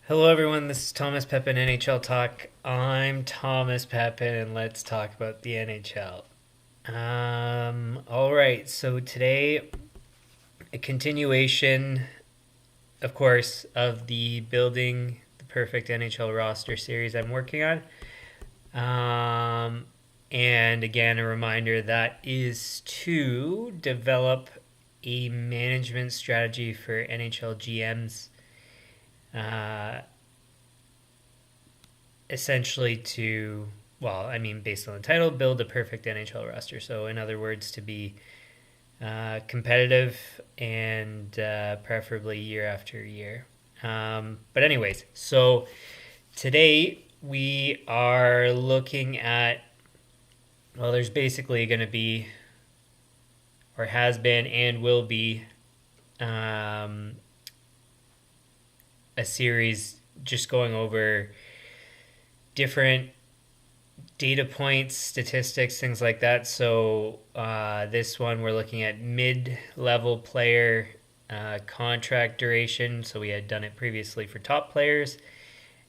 Hello, everyone. This is Thomas Pepin NHL Talk. I'm Thomas Pepin, and let's talk about the NHL. All right. So today, a continuation, of course, of the building the perfect NHL roster series I'm working on. And again, a reminder that is to develop a management strategy for NHL GMs. Uh, Essentially based on the title, build a perfect NHL roster. So, in other words, to be competitive and preferably year after year. But, anyways, so today we are looking at, there's basically going to be, or has been, and will be a series just going over different data points, statistics, things like that. So this one we're looking at mid-level player contract duration. So we had done it previously for top players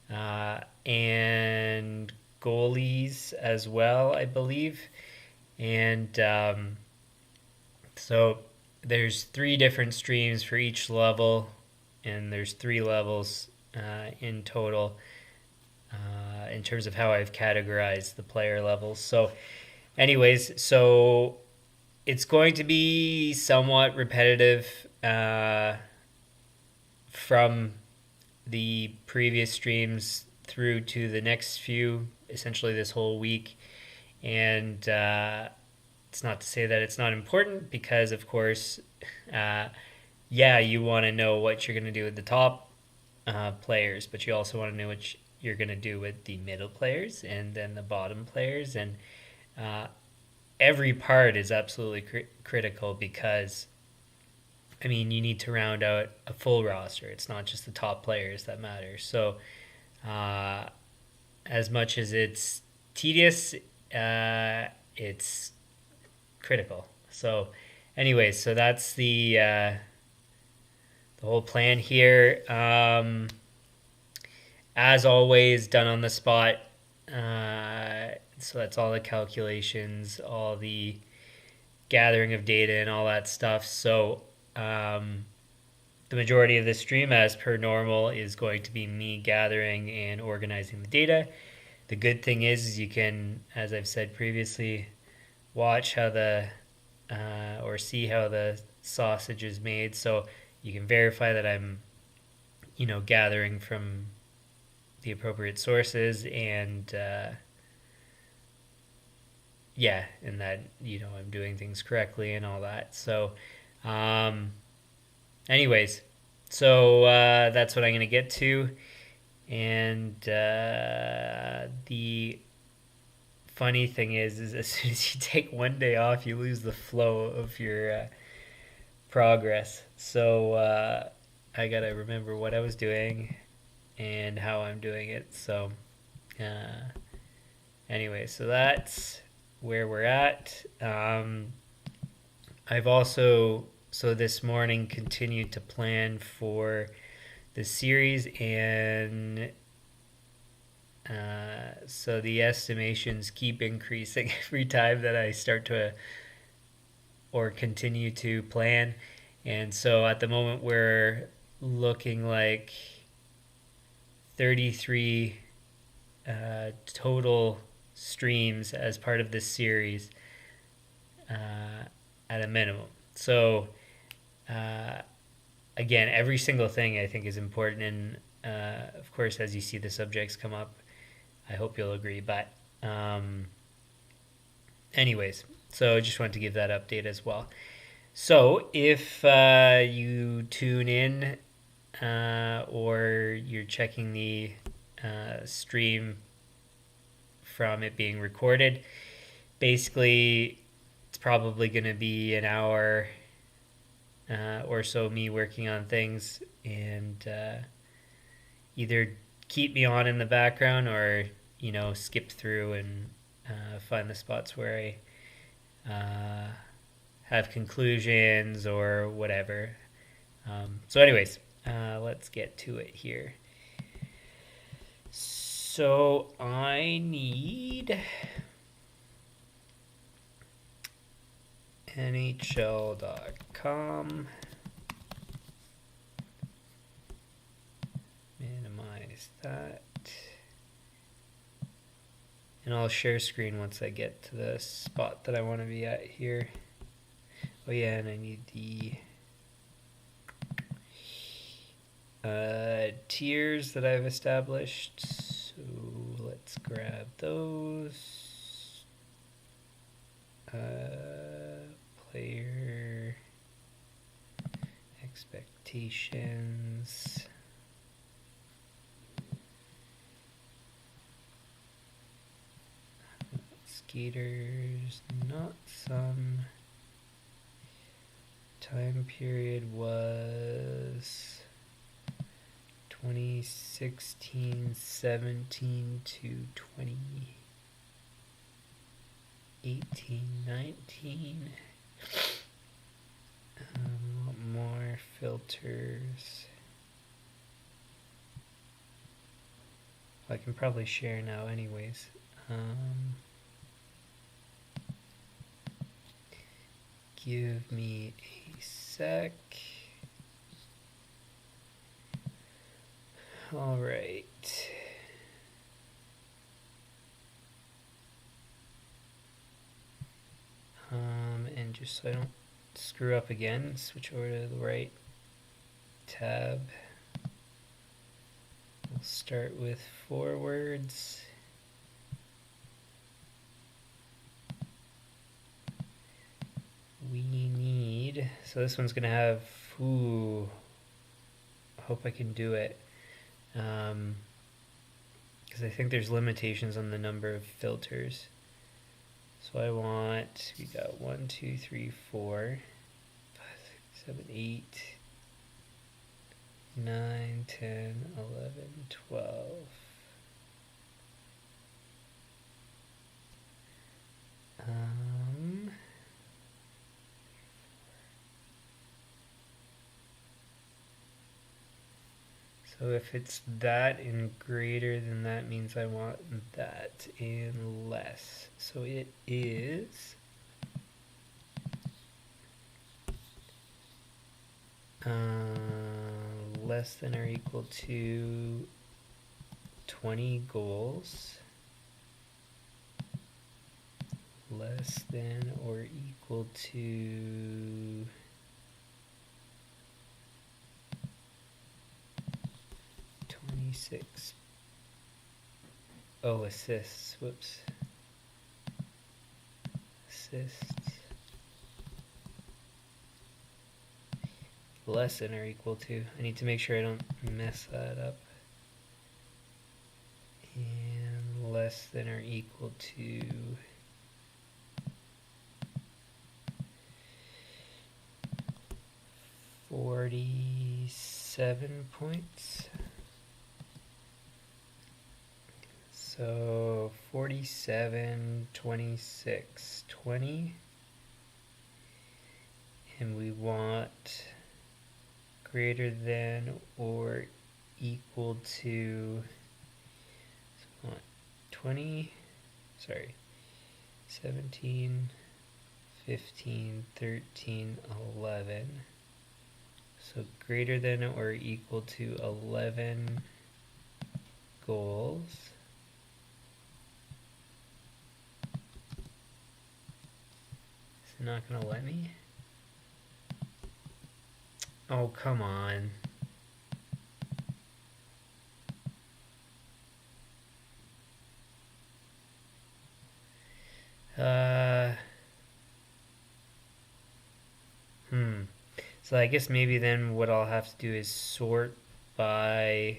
and goalies as well, I believe. And so there's 3 different streams for each level, and there's 3 levels in total. In terms of how I've categorized the player levels. So, anyways, so it's going to be somewhat repetitive from the previous streams through to the next few, essentially this whole week. And it's not to say that it's not important because, of course, you want to know what you're going to do with the top players, but you also want to know what you're going to do with the middle players and then the bottom players. And every part is absolutely critical because, you need to round out a full roster. It's not just the top players that matter. So as much as it's tedious, it's critical. So anyways, so that's the whole plan here. As always, done on the spot. So that's all the calculations, all the gathering of data, and all that stuff. So the majority of the stream, as per normal, is going to be me gathering and organizing the data. The good thing is you can, as I've said previously, watch how or see how the sausage is made. So you can verify that I'm, gathering from the appropriate sources and and that I'm doing things correctly and all that. So anyways, so that's what I'm going to get to. And the funny thing is as soon as you take one day off, you lose the flow of your progress. So I got to remember what I was doing and how I'm doing it. So anyway, so that's where we're at. I've also, so this morning, continued to plan for the series, and so the estimations keep increasing every time that I start to or continue to plan. And so at the moment we're looking like 33 total streams as part of this series at a minimum. So again, every single thing I think is important, and of course, as you see the subjects come up, I hope you'll agree. But anyways, so I just wanted to give that update as well. So if you tune in or you're checking the stream from it being recorded, basically it's probably going to be an hour or so me working on things, and either keep me on in the background or skip through and find the spots where I have conclusions or whatever. So anyways, let's get to it here. So I need NHL.com. Minimize that. And I'll share screen once I get to the spot that I want to be at here. Oh yeah, and I need the tiers that I've established. So let's grab those. Player expectations. Skaters, not some. Time period was 2016-17 to 2018-19. More filters. I can probably share now anyways. Give me a sec. All right. And just so I don't screw up again, switch over to the right tab. We'll start with forwards. We need, so this one's gonna have, I hope I can do it. Because I think there's limitations on the number of filters. So I want, we got 1, 2, 3, 4, 5, 6, 7, 8, 9, 10, 11, 12. So if it's that and greater, then that means I want that and less. So it is less than or equal to 20 goals, less than or equal to 26. Oh, assists. Whoops. Assists. Less than or equal to. I need to make sure I don't mess that up. And less than or equal to 47 points. So 47, 26, 20. And we want greater than or equal to 20, 17, 15, 13, 11. So greater than or equal to 11 goals. Is it not going to let me? Oh, come on. So I guess maybe then what I'll have to do is sort by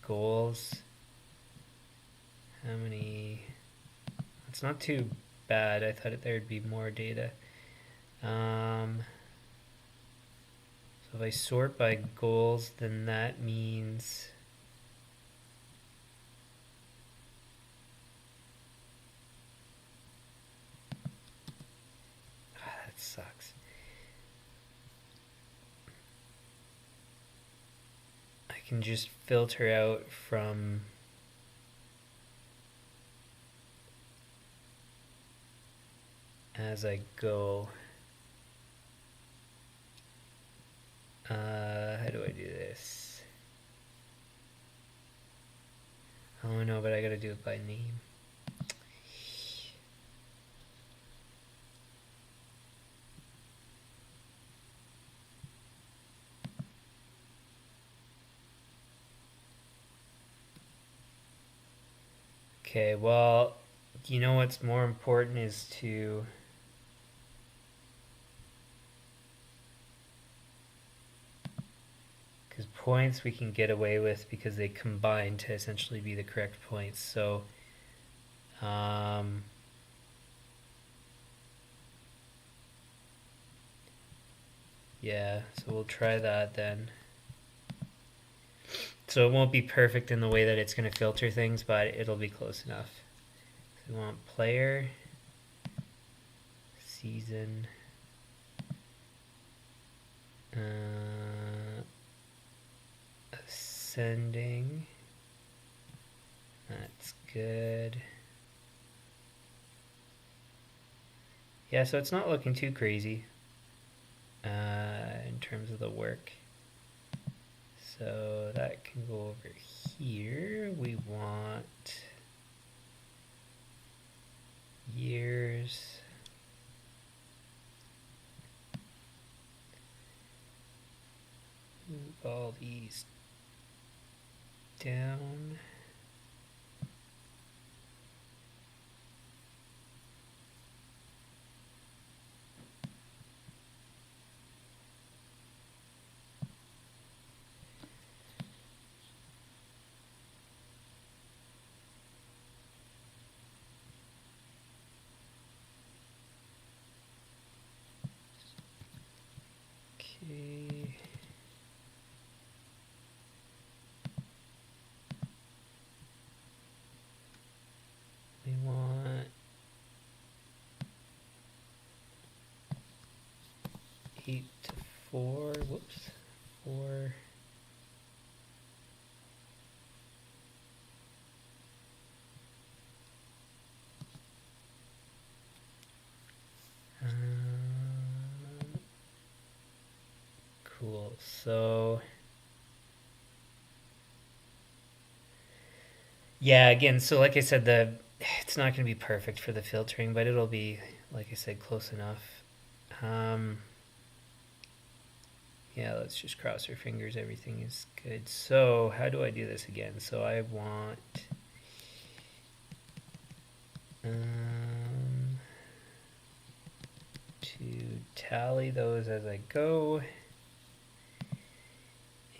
goals. How many? It's not too bad. I thought there'd be more data. So if I sort by goals, then that means that sucks. I I can just filter out from as I go. How do I do this? Oh no, but I gotta do it by name. Okay, well, you know what's more important is to because points we can get away with because they combine to essentially be the correct points. So yeah, so we'll try that then. So it won't be perfect in the way that it's going to filter things, but it'll be close enough. So we want player, season, ascending. That's good. Yeah, so it's not looking too crazy in terms of the work. So that can go over here. We want years. Move all these down. Okay. We want 8 to 4. Whoops. 4. Cool. So yeah, again, so like I said, it's not going to be perfect for the filtering, but it'll be, like I said, close enough. Yeah, let's just cross our fingers. Everything is good. So how do I do this again? So I want to tally those as I go.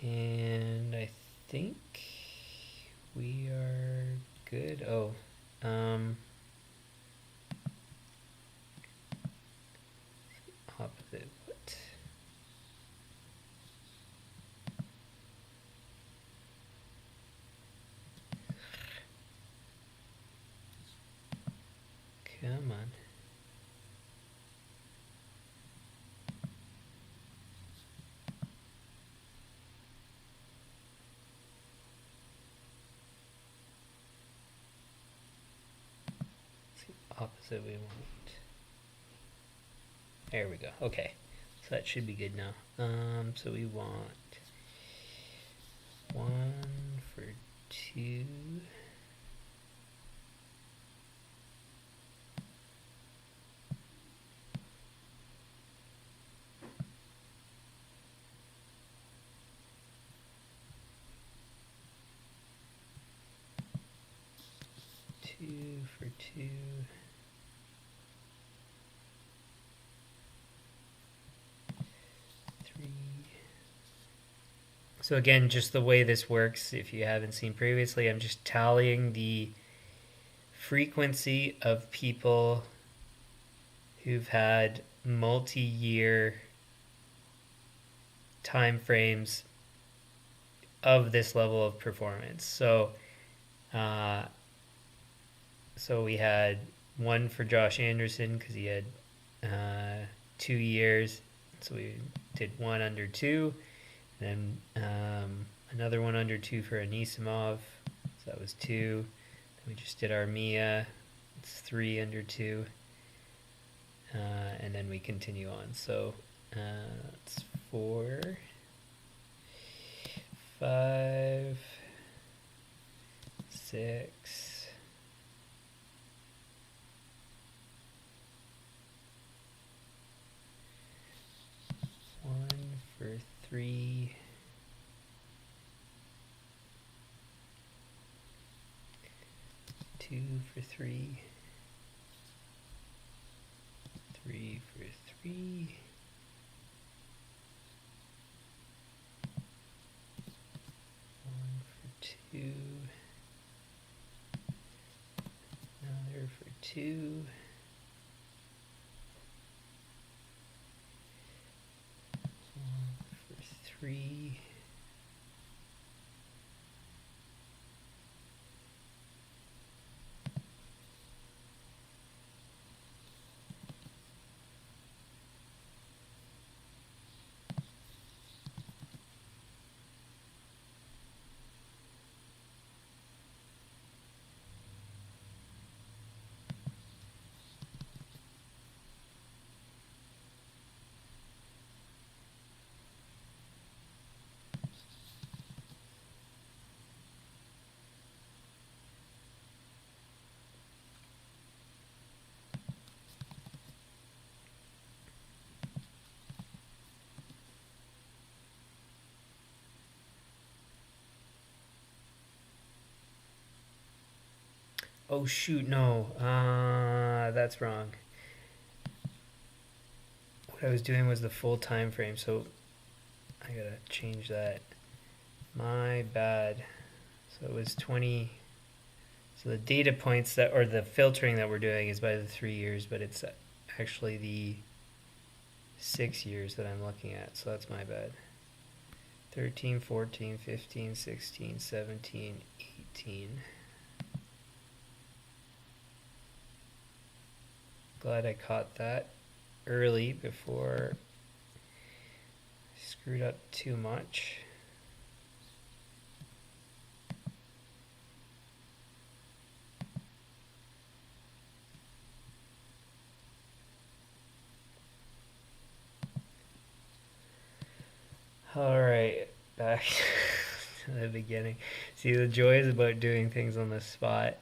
And I think we are good. Oh, opposite. What? Come on. Opposite we want. There we go. Okay, so that should be good now. So we want 1 for 2. 2 for 2. So again, just the way this works, if you haven't seen previously, I'm just tallying the frequency of people who've had multi-year time frames of this level of performance. So we had 1 for Josh Anderson because he had 2 years. So we did 1 under 2. And another one under 2 for Anisimov, so that was 2. Then we just did Armia, it's 3 under 2, and then we continue on. So it's 4, 5, 6, 1 for 3, 2 for 3, 3 for 3, 1 for 2, another for 2, 1 for 3, Oh shoot, no. That's wrong. What I was doing was the full time frame, so I gotta change that. My bad. So it was 20. So the data points that, or the filtering that we're doing is by the 3 years, but it's actually the 6 years that I'm looking at, so that's my bad. 13, 14, 15, 16, 17, 18. Glad I caught that early before I screwed up too much. All right, back to the beginning. See, the joy is about doing things on the spot.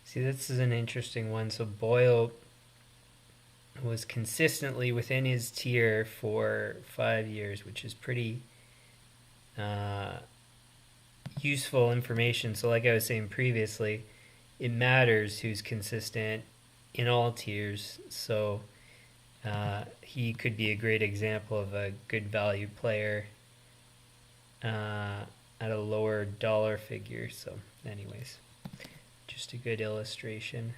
See, this is an interesting one. So Boyle was consistently within his tier for 5 years, which is pretty useful information. So like I was saying previously, it matters who's consistent in all tiers. So he could be a great example of a good value player at a lower dollar figure. So anyways, just a good illustration.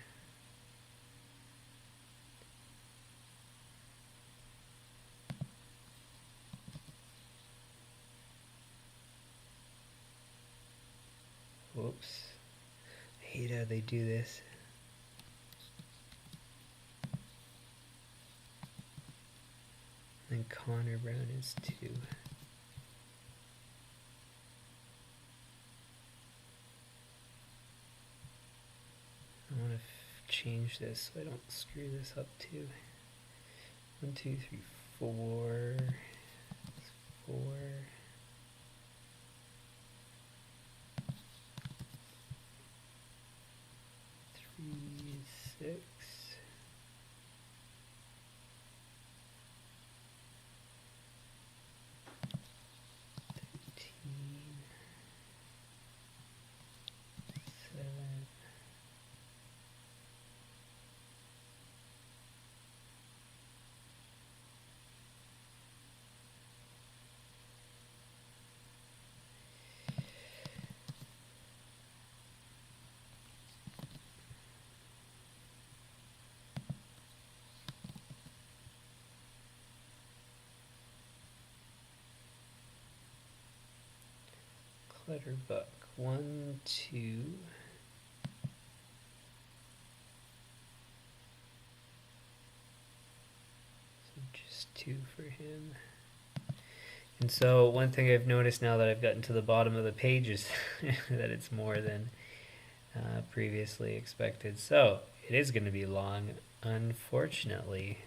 Whoops. they do this. And Connor Brown is 2. I want to change this so I don't screw this up too. 1, 2, 3, 4. 4. 3, 6. 13. 7. Clutterbuck. 1, 2. So just 2 for him. And so one thing I've noticed now that I've gotten to the bottom of the page is that it's more than previously expected. So it is going to be long, unfortunately.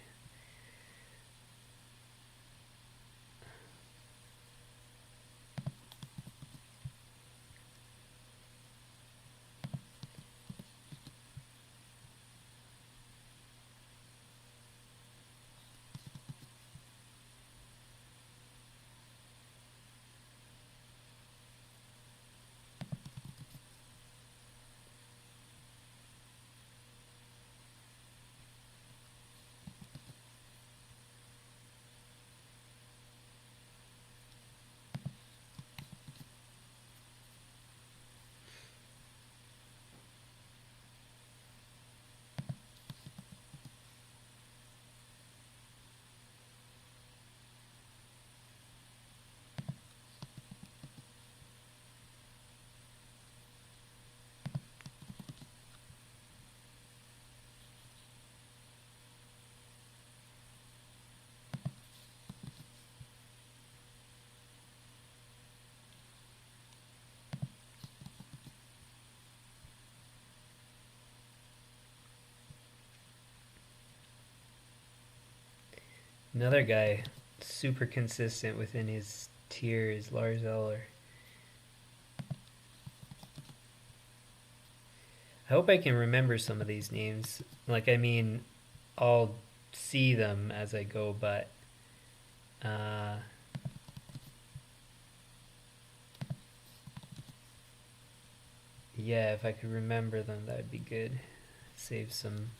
Another guy super consistent within his tier is Lars Eller. I hope I can remember some of these names. Like, I mean, I'll see them as I go, but yeah, if I could remember them, that'd be good. Save some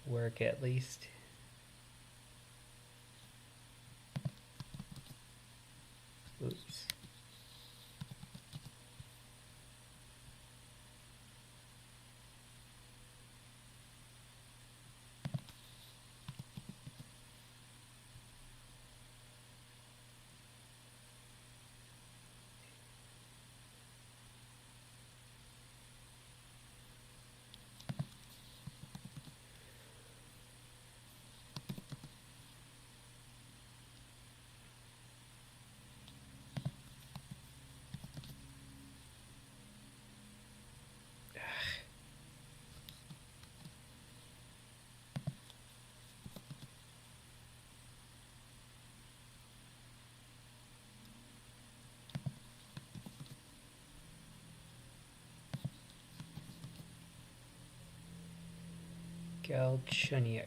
work at least. Oops. Galchenyuk.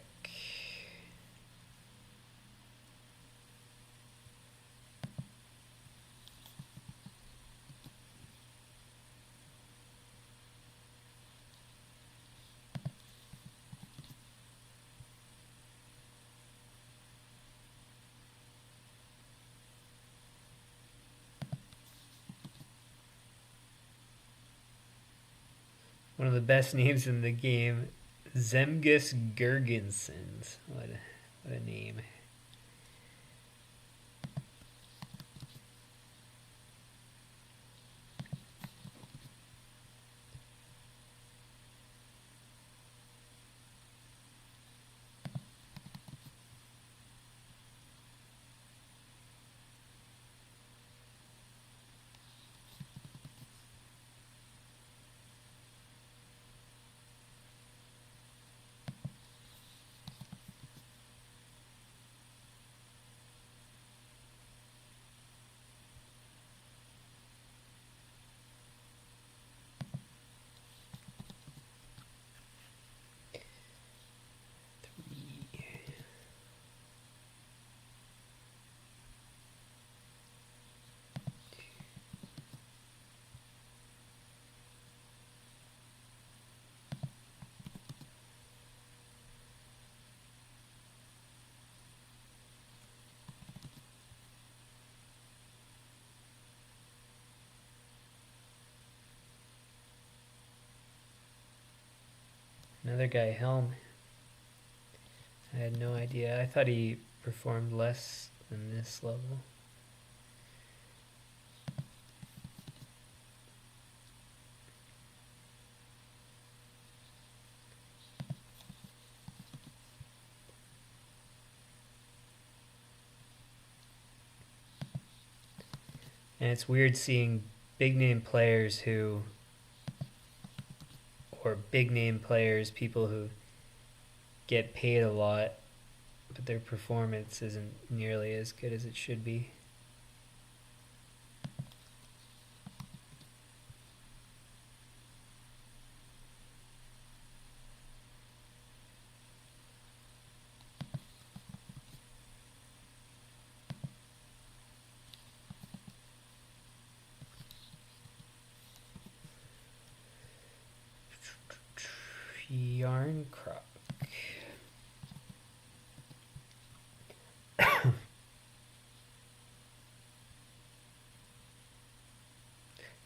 One of the best names in the game, Zemgus Girgensons. What a name. Another guy, Helm. I had no idea. I thought he performed less than this level. And it's weird seeing big name players people who get paid a lot, but their performance isn't nearly as good as it should be. Yarn Croc.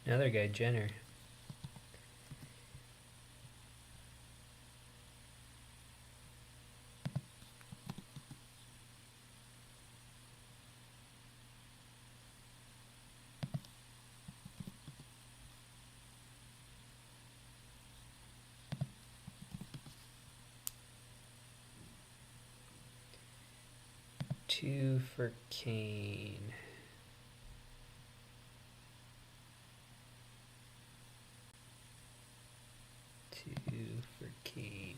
Another guy, Jenner. Two for Kane. Two for Kane.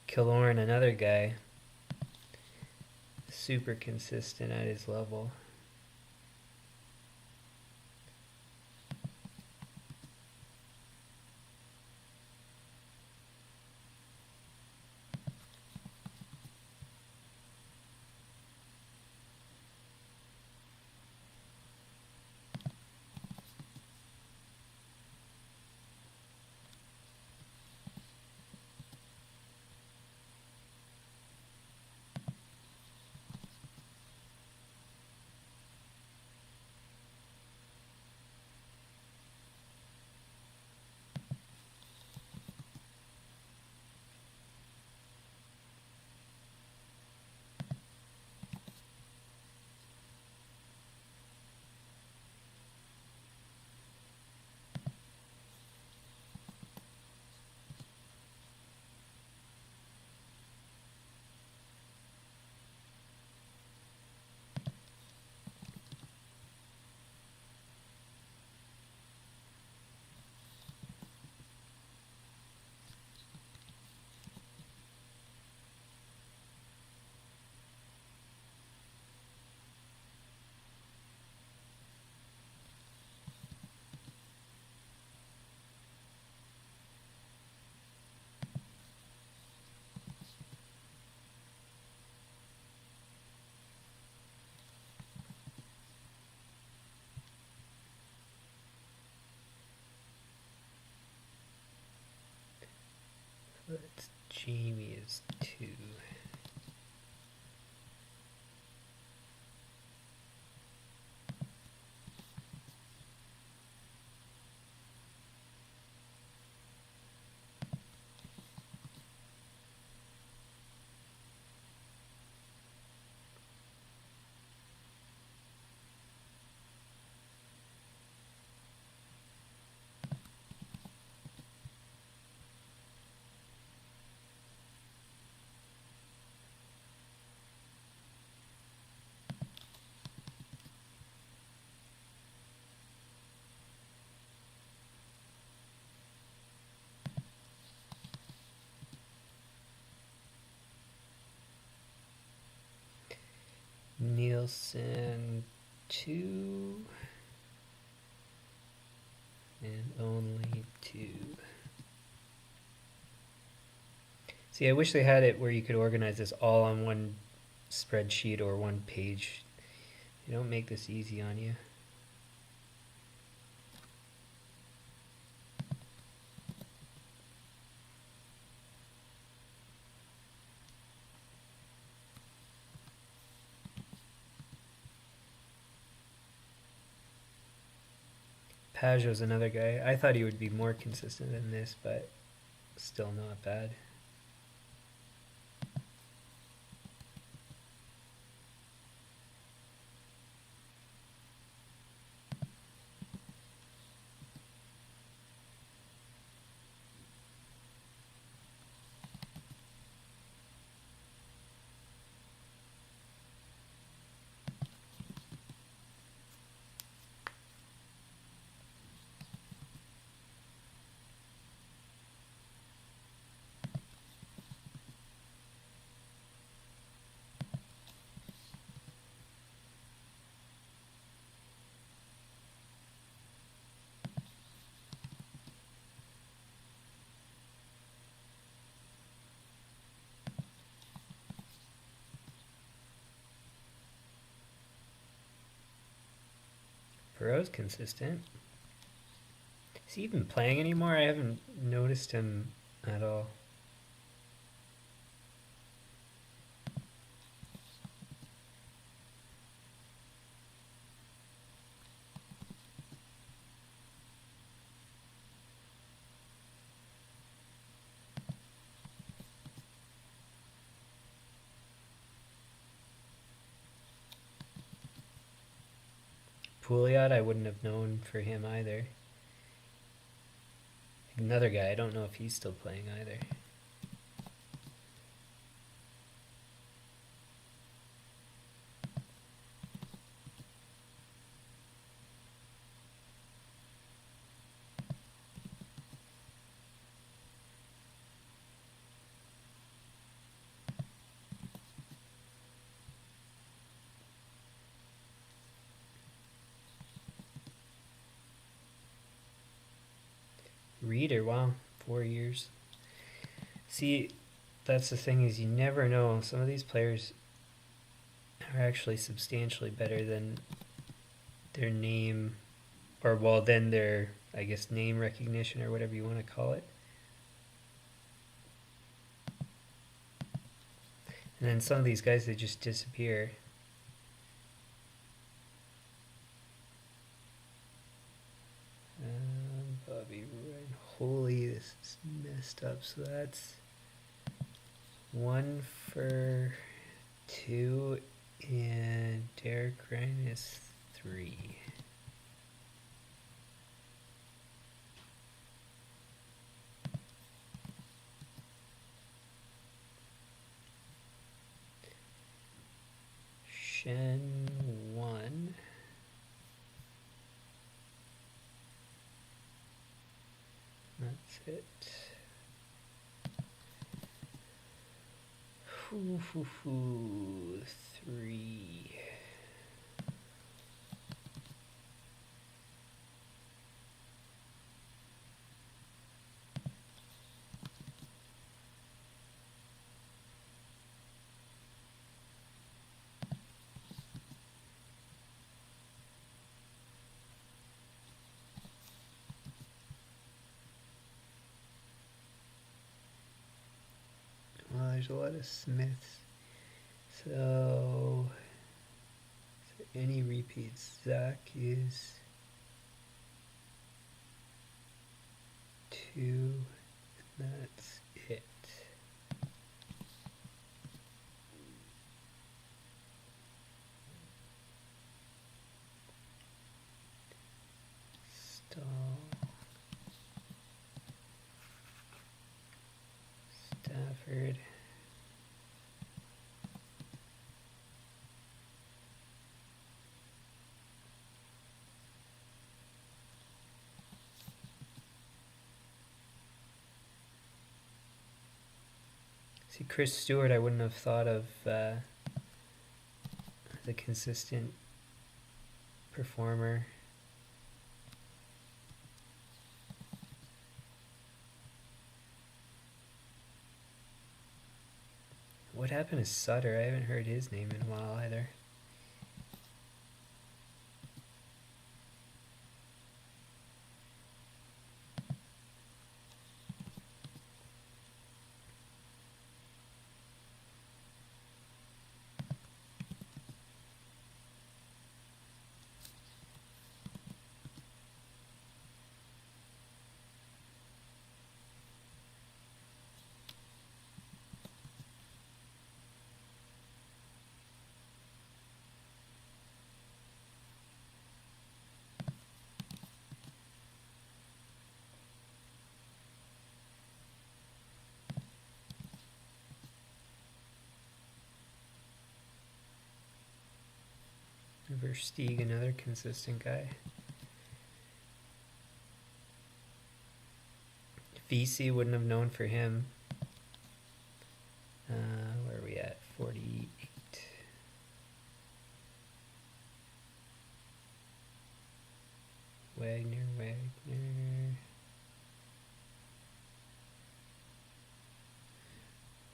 Killorn, another guy. Super consistent at his level. Jamie is 2. Nielsen 2. And only 2. See, I wish they had it where you could organize this all on one spreadsheet or one page. They don't make this easy on you. Pajot's another guy. I thought he would be more consistent than this, but still not bad. Burrow's consistent. Is he even playing anymore? I haven't noticed him at all. Pouliot, I wouldn't have known for him either. Another guy, I don't know if he's still playing either. Reader, wow, 4 years. See, that's the thing, is you never know. Some of these players are actually substantially better than their name, or well, than their, I guess, name recognition or whatever you want to call it. And then some of these guys, they just disappear. Bobby Ryan. Holy, this is messed up. So that's 1 for 2, and Derek Ryan is 3. Shen 1. That's it. Foo, foo, foo. 3. Well, there's a lot of Smiths. So, any repeats? Zach is 2, and that's it. Stahl. Stafford. See, Chris Stewart, I wouldn't have thought of as a consistent performer. What what happened to Sutter? I haven't heard his name in a while either. Versteeg, another consistent guy. VC wouldn't have known for him. Where are we at? 48. Wagner.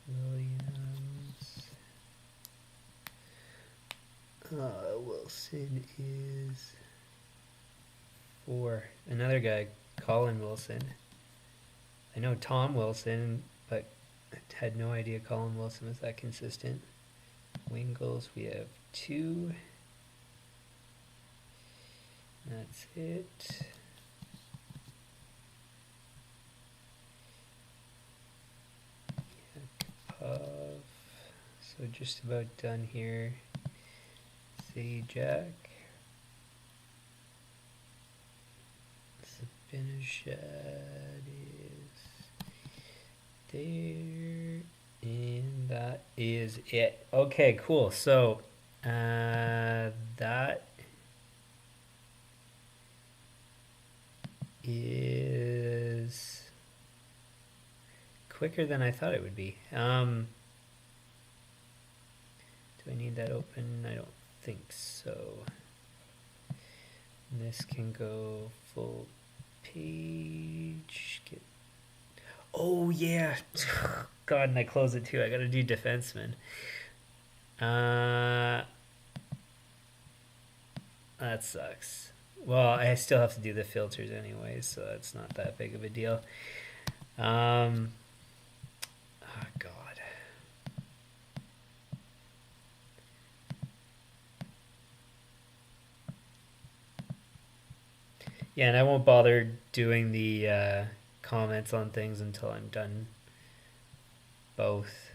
Williams. Wilson is 4. Another guy, Colin Wilson. I know Tom Wilson, but I had no idea Colin Wilson was that consistent. Wingles, we have 2. That's it. Yakupov. So just about done here. Zajac. Zibanejad is there. And that is it. Okay, cool. So that is quicker than I thought it would be. Do I need that open? I don't think so. And this can go full page. Oh yeah. God, and I close it too. I gotta do defensemen. That sucks. Well, I still have to do the filters anyway, so that's not that big of a deal. Oh God. Yeah, and I won't bother doing the comments on things until I'm done both.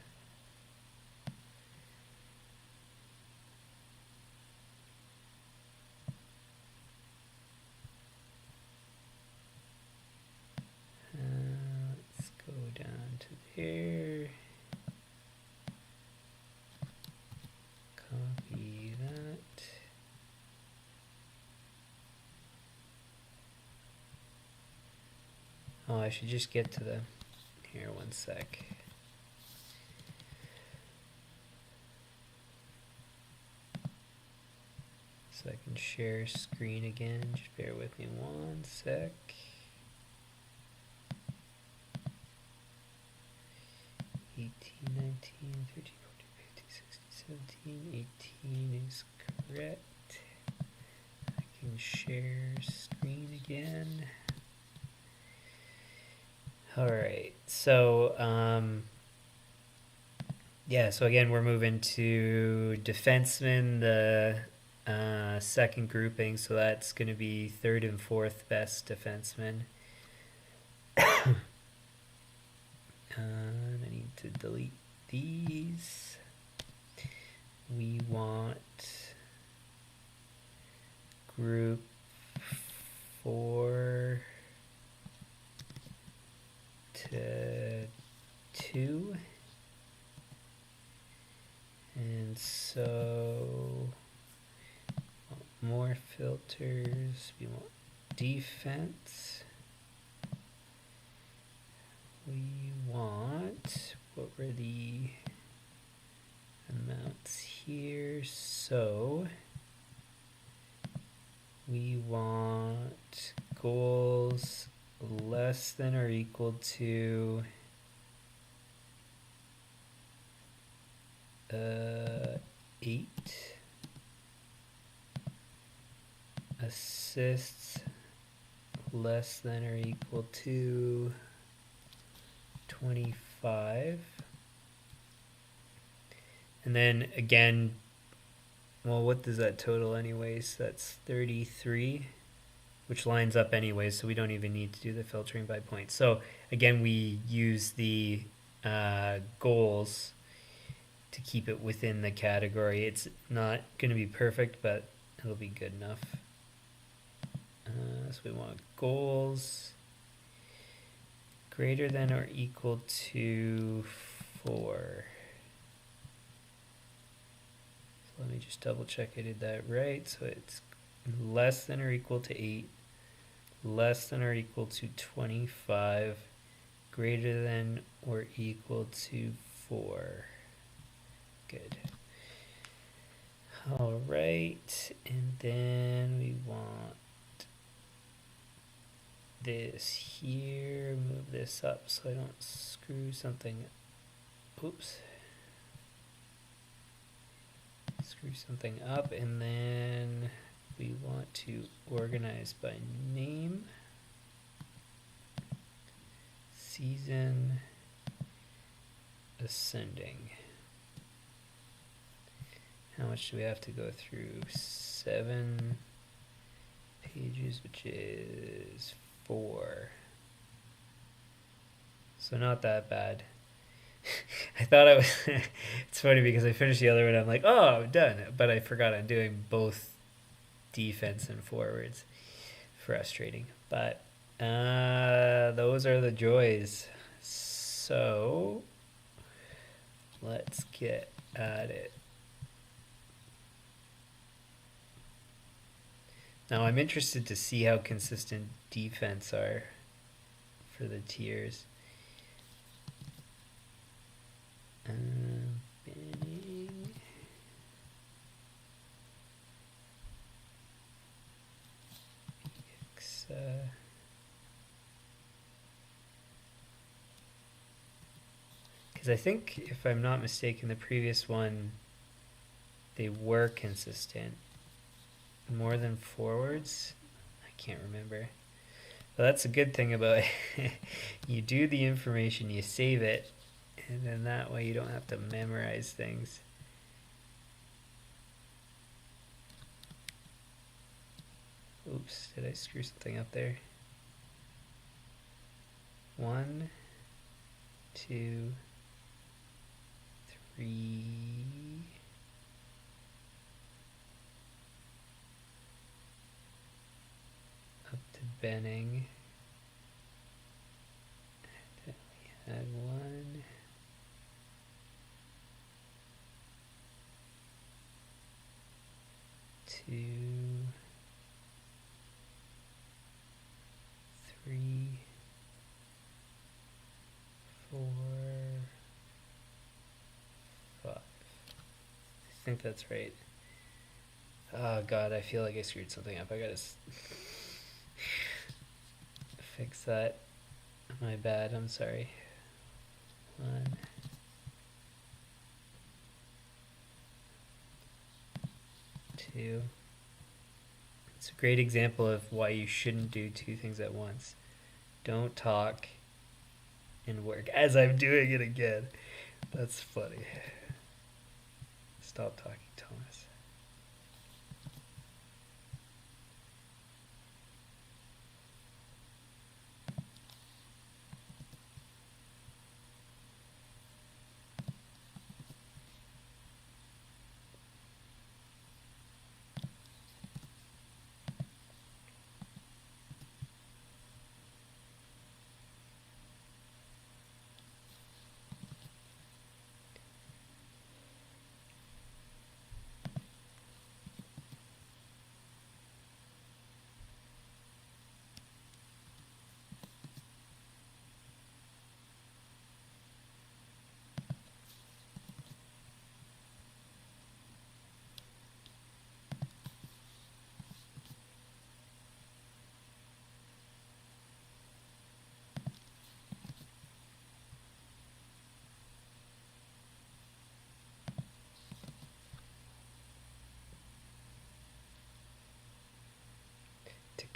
Let's go down to there. Copy that. Oh, I should just get to the... Here, one sec. So I can share screen again. Just bear with me one sec. 18, 19, 13, 14, 15, 16, 17, 18 is correct. I can share screen again. Alright, so yeah, so again we're moving to defensemen, the second grouping, so that's going to be third and fourth best defensemen. I need to delete these. We want group 4 to 2, and so more filters. We want defense. We want, what were the amounts here? So we want goals less than or equal to 8 assists less than or equal to 25. And then again, well, what does that total anyways? That's 33, which lines up anyways, so we don't even need to do the filtering by points. So again, we use the goals to keep it within the category. It's not going to be perfect, but it'll be good enough. So we want goals greater than or equal to 4. So let me just double check I did that right. So it's less than or equal to 8, less than or equal to 25, greater than or equal to 4. Good. All right, and then we want this here, move this up so I don't screw something. Oops. Screw something up, and then we want to organize by name, season, ascending. How much do we have to go through? 7 pages, which is 4. So not that bad. I thought I was. It's funny because I finished the other one. I'm like, oh, I'm done. But I forgot I'm doing both defense and forwards. Frustrating. But those are the joys. So let's get at it. Now I'm interested to see how consistent defense are for the tiers. Banning. Because I think, if I'm not mistaken, the previous one, they were consistent. More than forwards? I can't remember. Well, that's a good thing about it. You do the information, you save it, and then that way you don't have to memorize things. Oops, did I screw something up there? 1, 2, 3. Up to Benning. Then we had 1. 2, 3, 4, 5. I think that's right. Oh god, I feel like I screwed something up. I gotta fix that. My bad, I'm sorry. 1, 2. It's a great example of why you shouldn't do 2 things at once. Don't talk and work. As I'm doing it again. That's funny. Stop talking, Thomas.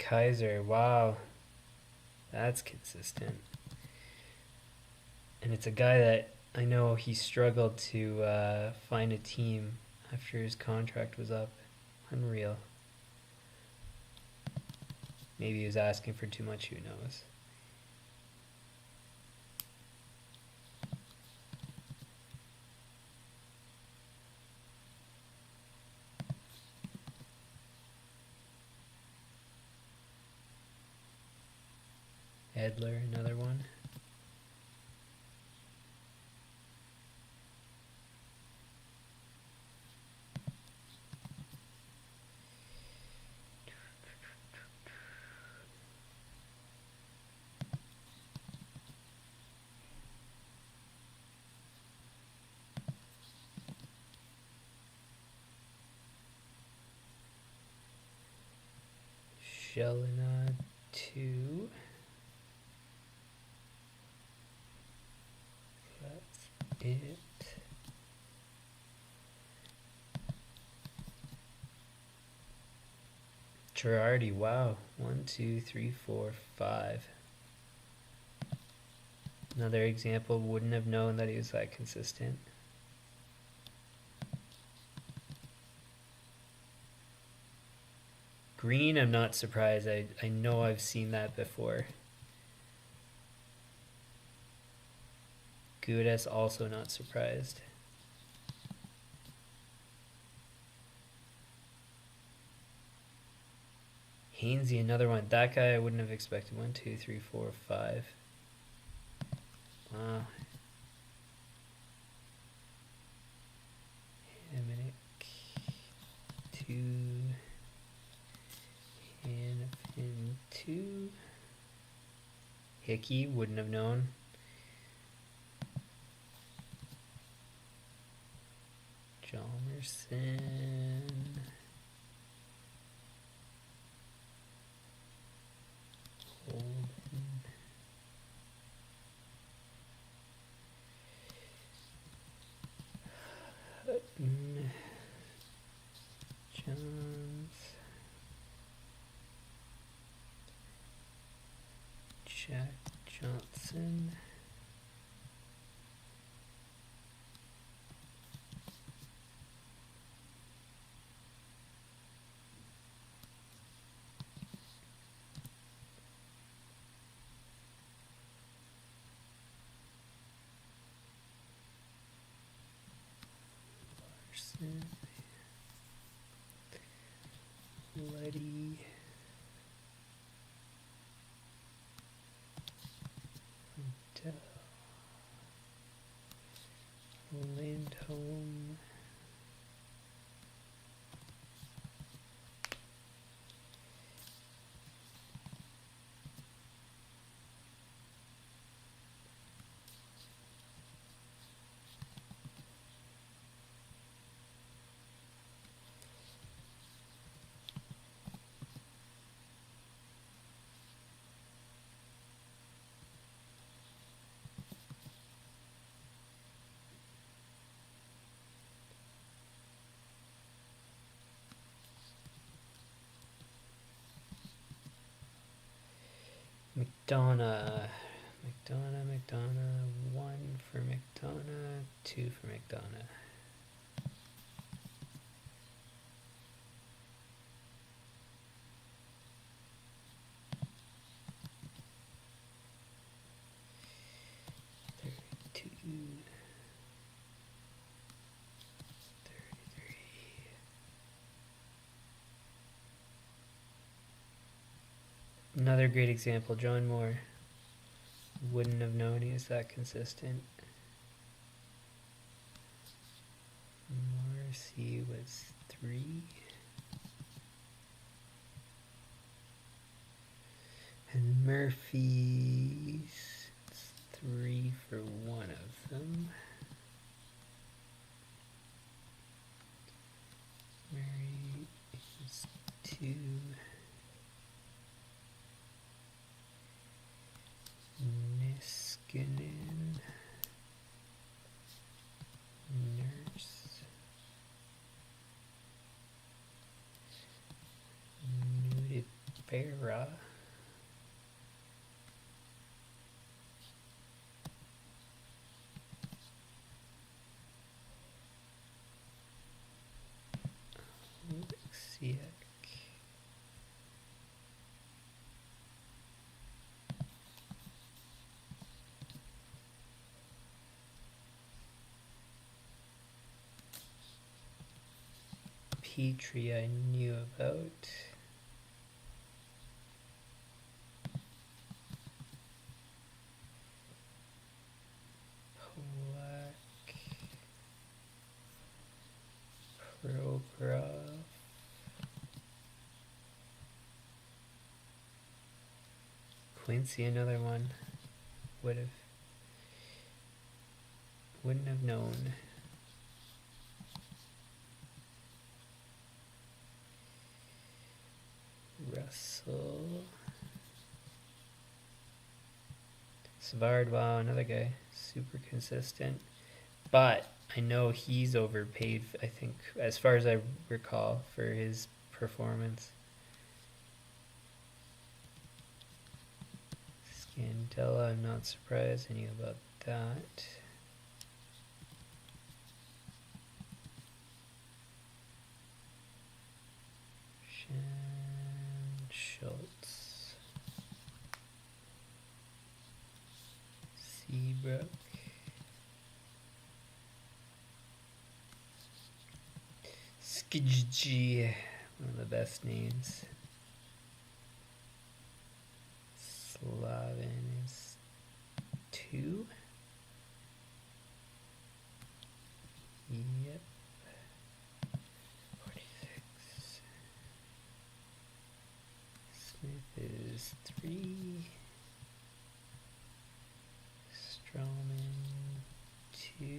Kaiser, wow. That's consistent. And it's a guy that I know he struggled to find a team after his contract was up. Unreal. Maybe he was asking for too much, who knows. Edler, another one. Shelena 2. That's it. Girardi, wow. 1, 2, 3, 4, 5. Another example, wouldn't have known that he was that consistent. Green, I'm not surprised. I know I've seen that before. Gudas, also not surprised. Hainsey, another one. That guy I wouldn't have expected. 1, 2, 3, 4, 5. Wow. Hamonic. 2. Hannafin 2. Hickey, wouldn't have known. Jalmerson. Holden. Hutton. Johns. Jack Johnson. Larson. Letty. Lindholm. McDonough. McDonough. 1 for McDonough, 2 for McDonough. Another great example, John Moore. Wouldn't have known he was that consistent. Morrissey was 3. And Murphy's 3 for one of them. Murray is 2. Niskanen. Nurse. Farah. Alexiak. Petrie I knew about. Polak. Prokhorov. Quincy, another one. Wouldn't have known. Russell. Savard, wow, another guy. Super consistent. But I know he's overpaid, I think, as far as I recall, for his performance. Scandella, I'm not surprised. I knew about that. Schultz. Seabrook. Skidgy, one of the best names. Slavin is 2. Yep. 46. Smith is 3. Strawman 2.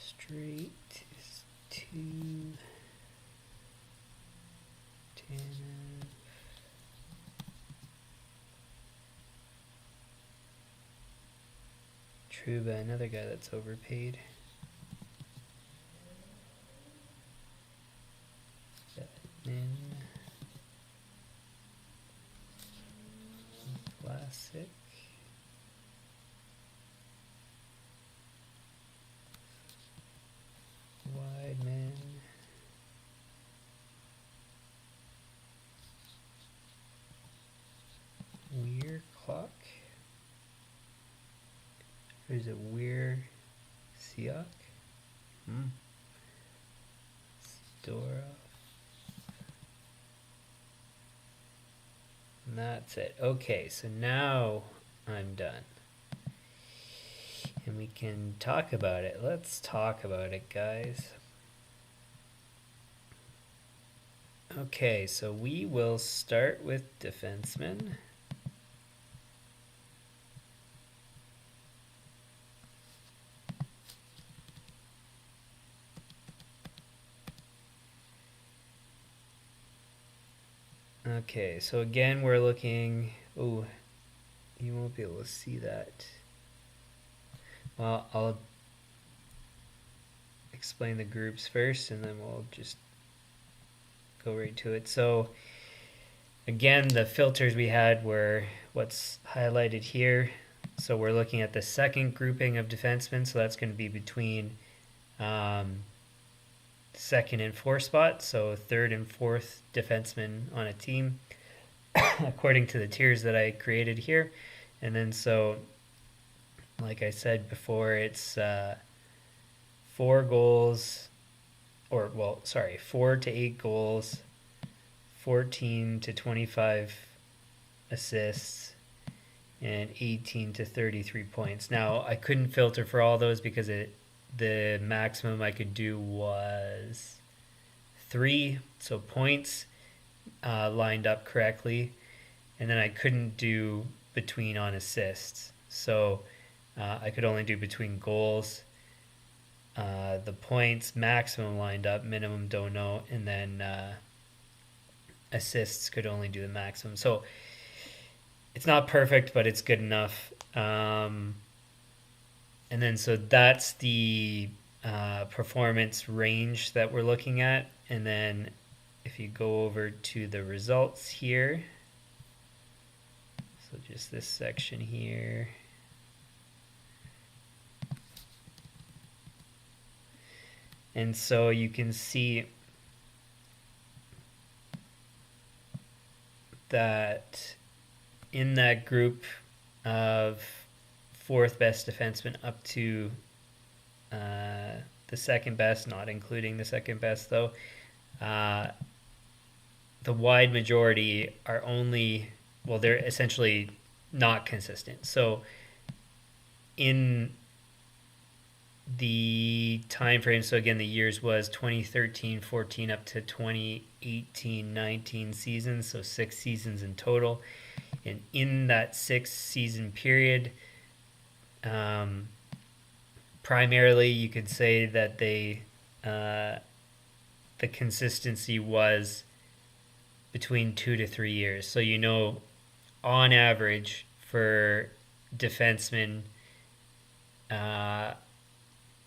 Straight is 2. Tanev. Truba, another guy that's overpaid. Batman. Classic. Wideman. Weir Clock. Or is it Weir Siak? Storov. And that's it. Okay, so now I'm done. And we can talk about it. Let's talk about it, guys. Okay, so we will start with defensemen. Okay, so again, we're looking... Oh, you won't be able to see that. Well, I'll explain the groups first, and then we'll just go right to it. So, again, the filters we had were what's highlighted here. So we're looking at the second grouping of defensemen, so that's going to be between second and fourth spot, so third and fourth defenseman on a team, according to the tiers that I created here. And then so, like I said before, it's 4 goals, or well, sorry, 4 to 8 goals, 14 to 25 assists, and 18 to 33 points. Now, I couldn't filter for all those because the maximum I could do was 3, so points lined up correctly, and then I couldn't do between on assists. So I could only do between goals. The points maximum lined up, minimum don't know, and then assists could only do the maximum. So it's not perfect, but it's good enough. And And then so that's the performance range that we're looking at. And then if you go over to the results here, so just this section here. And so you can see that in that group of fourth best defenseman up to the second best, not including the second best though, the wide majority are only, well, they're essentially not consistent. So in the time frame, so again, the years was 2013-14 up to 2018-19 seasons, so 6 seasons in total. And in that 6-season period, primarily you could say that the consistency was between 2 to 3 years. So on average for defensemen,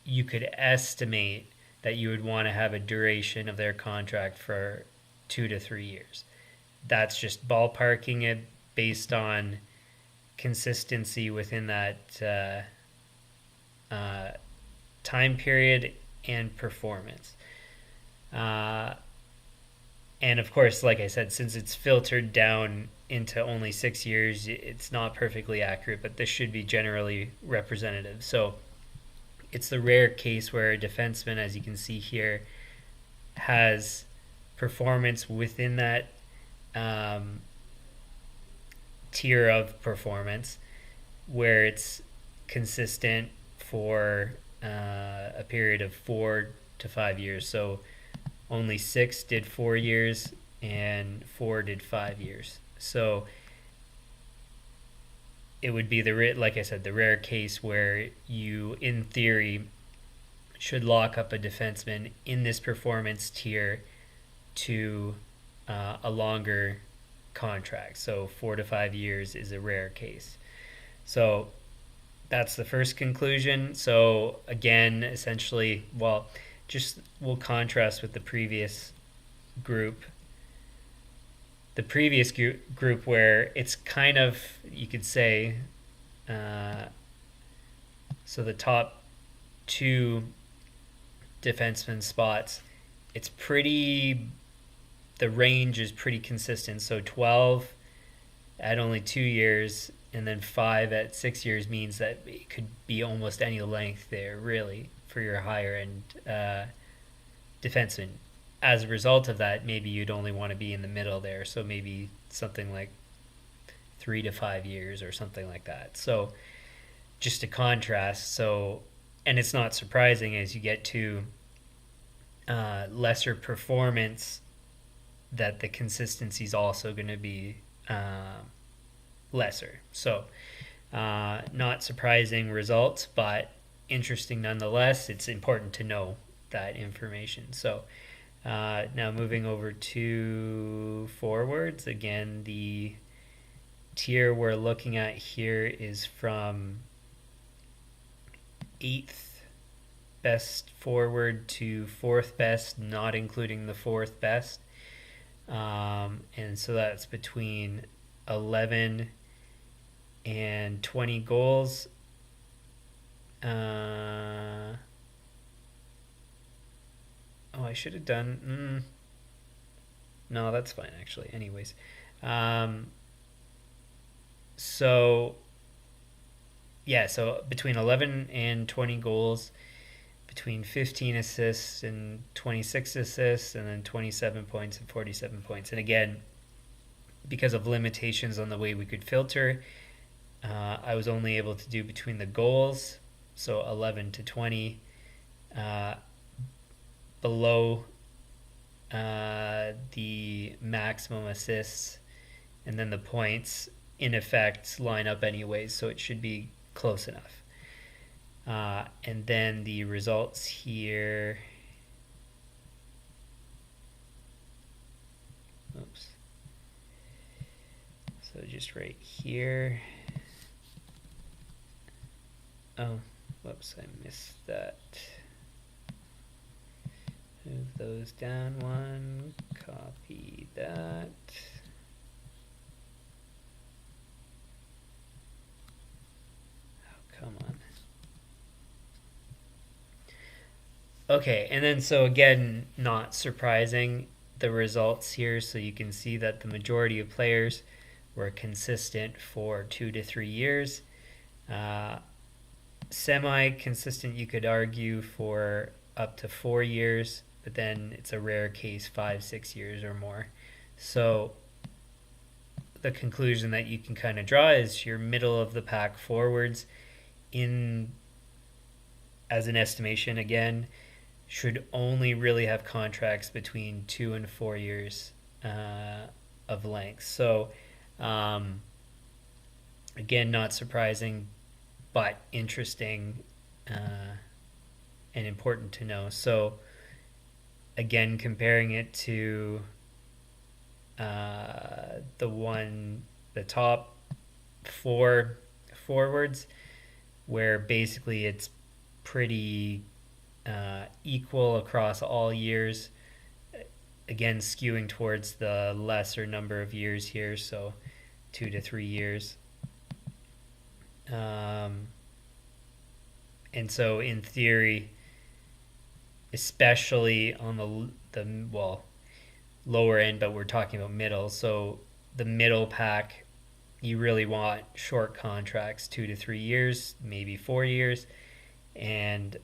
you could estimate that you would want to have a duration of their contract for 2 to 3 years. That's just ballparking it based on consistency within that time period and performance. And of course, like I said, since it's filtered down into only 6 years, it's not perfectly accurate, but this should be generally representative. So it's the rare case where a defenseman, as you can see here, has performance within that tier of performance where it's consistent for a period of 4 to 5 years. So only 6 did 4 years and 4 did 5 years. So it would be like I said, the rare case where you, in theory, should lock up a defenseman in this performance tier to a longer contract. So 4 to 5 years is a rare case. So that's the first conclusion. So again, essentially, we'll contrast with the previous group. The previous group where it's kind of, you could say, so the top 2 defenseman spots, the range is pretty consistent. So 12 at only 2 years and then 5 at 6 years means that it could be almost any length there, really, for your higher end defenseman. As a result of that, maybe you'd only want to be in the middle there. So maybe something like 3 to 5 years or something like that. So just to contrast, and it's not surprising as you get to lesser performance that the consistency is also going to be lesser. So not surprising results, but interesting nonetheless. It's important to know that information. So now moving over to forwards, again, the tier we're looking at here is from 8th best forward to 4th best, not including the 4th best. And so that's between 11 and 20 goals. I should have done... No, that's fine, actually. Anyways. So between 11 and 20 goals, between 15 assists and 26 assists, and then 27 points and 47 points. And again, because of limitations on the way we could filter, I was only able to do between the goals, so 11 to 20, below the maximum assists, and then the points in effect line up anyways, so it should be close enough. And then the results here. Oops. So just right here. Oh, Whoops, I missed that. Move those down one, copy that. Oh, come on. Okay, and then so again, not surprising, the results here. So you can see that the majority of players were consistent for 2 to 3 years. Semi-consistent, you could argue, for up to 4 years, but then it's a rare case 5-6 years or more. So the conclusion that you can kind of draw is your middle of the pack forwards, in as an estimation again, should only really have contracts between 2 and 4 years of length. So again, not surprising, but interesting and important to know. So again, comparing it to the top 4 forwards, where basically it's pretty equal across all years. Again, skewing towards the lesser number of years here, so 2 to 3 years. And so in theory, especially on the lower end, but we're talking about middle, so the middle pack, you really want short contracts, 2 to 3 years, maybe 4 years. And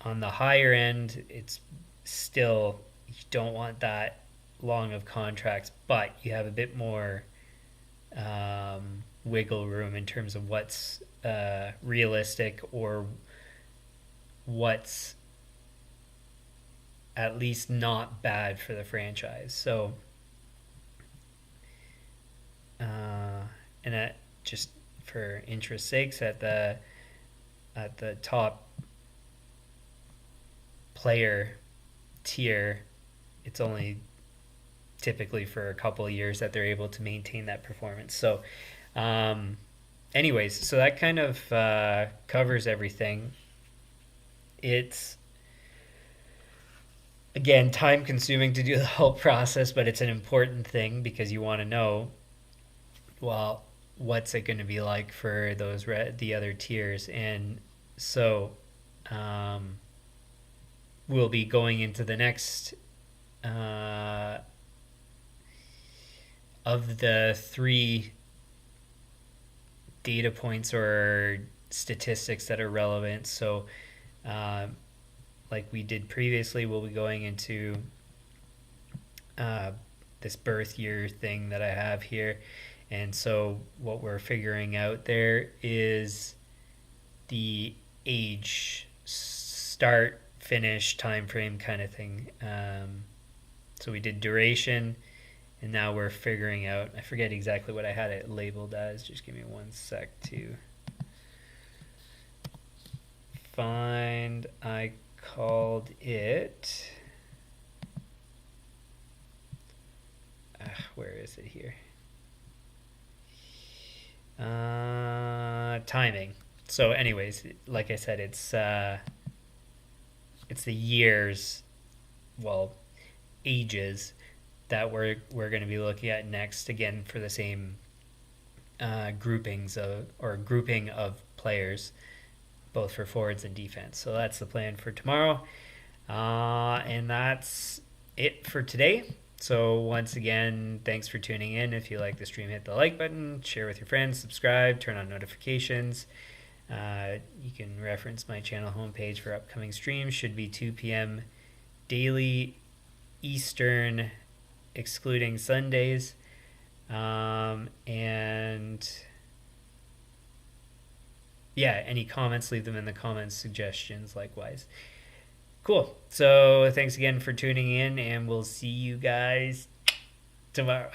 on the higher end, it's still, you don't want that long of contracts, but you have a bit more wiggle room in terms of what's realistic, or what's at least not bad for the franchise. So and that, just for interest sakes, at the top player tier, it's only typically for a couple of years that they're able to maintain that performance. So anyways, so that kind of covers everything. It's, again, time consuming to do the whole process, but it's an important thing because you want to know, well, what's it going to be like for the other tiers. And so we'll be going into the next of the 3 data points or statistics that are relevant. So like we did previously, we'll be going into this birth year thing that I have here. And so what we're figuring out there is the age, start, finish, time frame kind of thing. So we did duration, and now we're figuring out, I forget exactly what I had it labeled as. Just give me one sec to find. I called it, where is it here? Timing. So anyways, like I said, it's the years, ages that we're going to be looking at next, again for the same grouping of players, both for forwards and defense. So that's the plan for tomorrow, and that's it for today. So once again, thanks for tuning in. If you like the stream, hit the like button, share with your friends, subscribe, turn on notifications. You can reference my channel homepage for upcoming streams. Should be 2 p.m. daily Eastern, excluding Sundays. And yeah, any comments, leave them in the comments, suggestions likewise. Cool. So thanks again for tuning in, and we'll see you guys tomorrow.